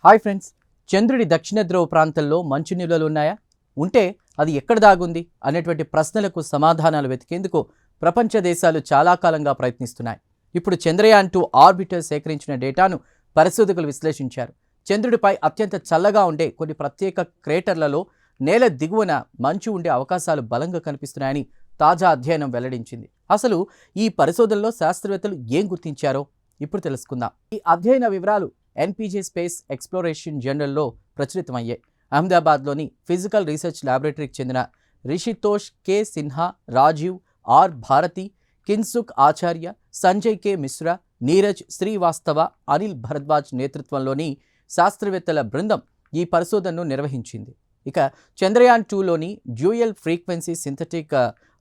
Hi friends, చంద్రుడి దక్షిణ ధ్రువ ప్రాంతంలో మంచు నిల్వలు ఉన్నాయా? ఉంటే అది ఎక్కడ దాగుంది అనేటువంటి ప్రశ్నలకు సమాధానాలు వెతికేందుకు ప్రపంచ దేశాలు చాలా కాలంగా ప్రయత్నిస్తున్నాయి. ఇప్పుడు చంద్రయాన్-2 ఆర్బిటర్ సేకరించిన డేటాను పరిశోధకులు విశ్లేషించారు. చంద్రుడిపై అత్యంత చల్లగా ఉండే కొన్ని ప్రత్యేక క్రేటర్లలో నేల దిగువన మంచు ఉండే అవకాశాలు బలంగా కనిపిస్తున్నాయని తాజా అధ్యయనం వెల్లడించింది. అసలు ఈ పరిశోధనలో శాస్త్రవేత్తలు ఏం గుర్తించారో ఇప్పుడు తెలుసుకుందాం. ఈ అధ్యయన వివరాలు ఎన్పీజే స్పేస్ ఎక్స్ప్లోరేషన్ జర్నల్లో ప్రచురితమయ్యాయి. అహ్మదాబాద్లోని ఫిజికల్ రీసెర్చ్ ల్యాబొరేటరీకి చెందిన Rishitosh K Sinha, Rajiv R Bharati, Kinsuk Acharya, Sanjay K Mishra, Neeraj Srivastava, Anil Bharadwaj నేతృత్వంలోని శాస్త్రవేత్తల బృందం ఈ పరిశోధనను నిర్వహించింది. ఇక చంద్రయాన్-2లోని dual frequency synthetic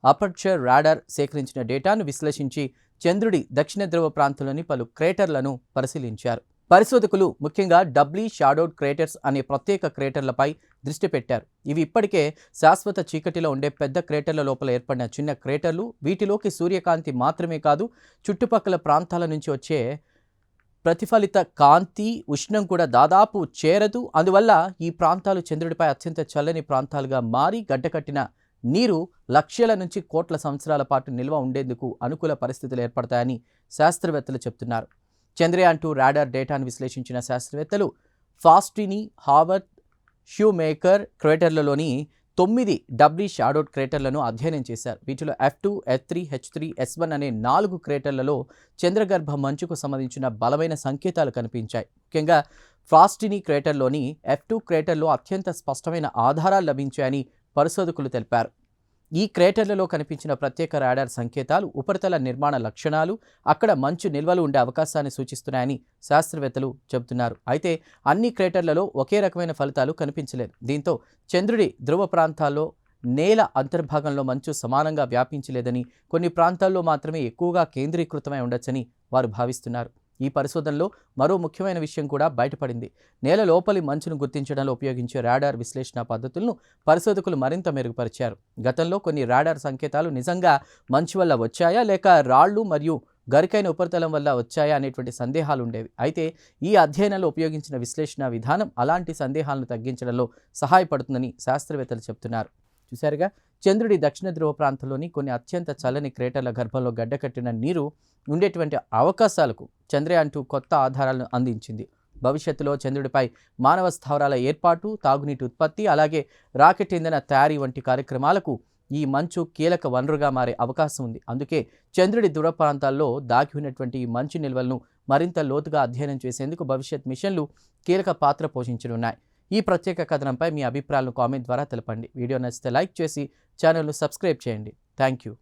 aperture radar సేకరించిన డేటాను విశ్లేషించి చంద్రుడి దక్షిణ ధ్రువ ప్రాంతంలోని పలు క్రేటర్లను పరిశీలించారు. పరిశోధకులు ముఖ్యంగా డబ్లీ షాడోడ్ క్రేటర్స్ అనే ప్రత్యేక క్రేటర్లపై దృష్టి పెట్టారు. ఇవి ఇప్పటికే శాశ్వత చీకటిలో ఉండే పెద్ద క్రేటర్ల లోపల ఏర్పడిన చిన్న క్రేటర్లు. వీటిలోకి సూర్యకాంతి మాత్రమే కాదు, చుట్టుపక్కల ప్రాంతాల నుంచి వచ్చే ప్రతిఫలిత కాంతి, ఉష్ణం కూడా దాదాపు చేరదు. అందువల్ల ఈ ప్రాంతాలు చంద్రుడిపై అత్యంత చల్లని ప్రాంతాలుగా మారి గడ్డకట్టిన నీరు లక్షల నుంచి కోట్ల సంవత్సరాల పాటు నిల్వ ఉండేందుకు అనుకూల పరిస్థితులు ఏర్పడతాయని శాస్త్రవేత్తలు చెబుతున్నారు. చంద్రయాన్-2 రాడార్ డేటాను విశ్లేషించిన శాస్త్రవేత్తలు ఫాస్టినీ, హావర్త్, షూమేకర్ క్రేటర్లలోని 9 డబ్లీ షాడోడ్ క్రేటర్లను అధ్యయనం చేశారు. వీటిలో F2, F3, H3, S1 అనే 4 క్రేటర్లలో చంద్రగర్భ మంచుకు సంబంధించిన బలమైన సంకేతాలు కనిపించాయి. ముఖ్యంగా ఫాస్టినీ క్రేటర్లోని F2 క్రేటర్లో అత్యంత స్పష్టమైన ఆధారాలు లభించాయని పరిశోధకులు తెలిపారు. ఈ క్రేటర్లలో కనిపించిన ప్రత్యేక రాడార్ సంకేతాలు ఉపరితల నిర్మాణ లక్షణాలు, అక్కడ మంచు నిల్వలు ఉండే అవకాశాన్ని సూచిస్తున్నాయని శాస్త్రవేత్తలు చెబుతున్నారు. అయితే అన్ని క్రేటర్లలో ఒకే రకమైన ఫలితాలు కనిపించలేదు. దీంతో చంద్రుడి ధ్రువ ప్రాంతాల్లో నేల అంతర్భాగంలో మంచు సమానంగా వ్యాపించలేదని, కొన్ని ప్రాంతాల్లో మాత్రమే ఎక్కువగా కేంద్రీకృతమై ఉండొచ్చని వారు భావిస్తున్నారు. ఈ పరిశోధనలో మరో ముఖ్యమైన విషయం కూడా బయటపడింది. నేల లోపలి మంచును గుర్తించడంలో ఉపయోగించే రాడార్ విశ్లేషణ పద్ధతులను పరిశోధకులు మరింత మెరుగుపరిచారు. గతంలో కొన్ని రాడార్ సంకేతాలు నిజంగా మంచు వల్ల వచ్చాయా, లేక రాళ్లు మరియు గరికైన ఉపరితలం వల్ల వచ్చాయా అనేటువంటి సందేహాలు ఉండేవి. అయితే ఈ అధ్యయనంలో ఉపయోగించిన విశ్లేషణ విధానం అలాంటి సందేహాలను తగ్గించడంలో సహాయపడుతుందని శాస్త్రవేత్తలు చెబుతున్నారు. చూశారుగా, చంద్రుడి దక్షిణ ధ్రువ ప్రాంతంలోని కొన్ని అత్యంత చల్లని క్రేటర్ల గర్భంలో గడ్డకట్టిన నీరు ఉండేటువంటి అవకాశాలకు చంద్రయాన్-2 కొత్త ఆధారాలను అందించింది. భవిష్యత్తులో చంద్రుడిపై మానవ స్థావరాల ఏర్పాటు, తాగునీటి ఉత్పత్తి, అలాగే రాకెట్ ఇంధన తయారీ వంటి కార్యక్రమాలకు ఈ మంచు కీలక వనరుగా మారే అవకాశం ఉంది. అందుకే చంద్రుడి ధ్రువ ప్రాంతాల్లో దాగి ఉన్నటువంటి ఈ మంచు నిల్వలను మరింత లోతుగా అధ్యయనం చేసేందుకు భవిష్యత్ మిషన్లు కీలక పాత్ర పోషించనున్నాయి. ఈ ప్రత్యేక కథనంపై మీ అభిప్రాయాలను కామెంట్ ద్వారా తెలపండి. వీడియో నచ్చితే లైక్ చేసి ఛానల్ను సబ్స్క్రైబ్ చేయండి. Thank you.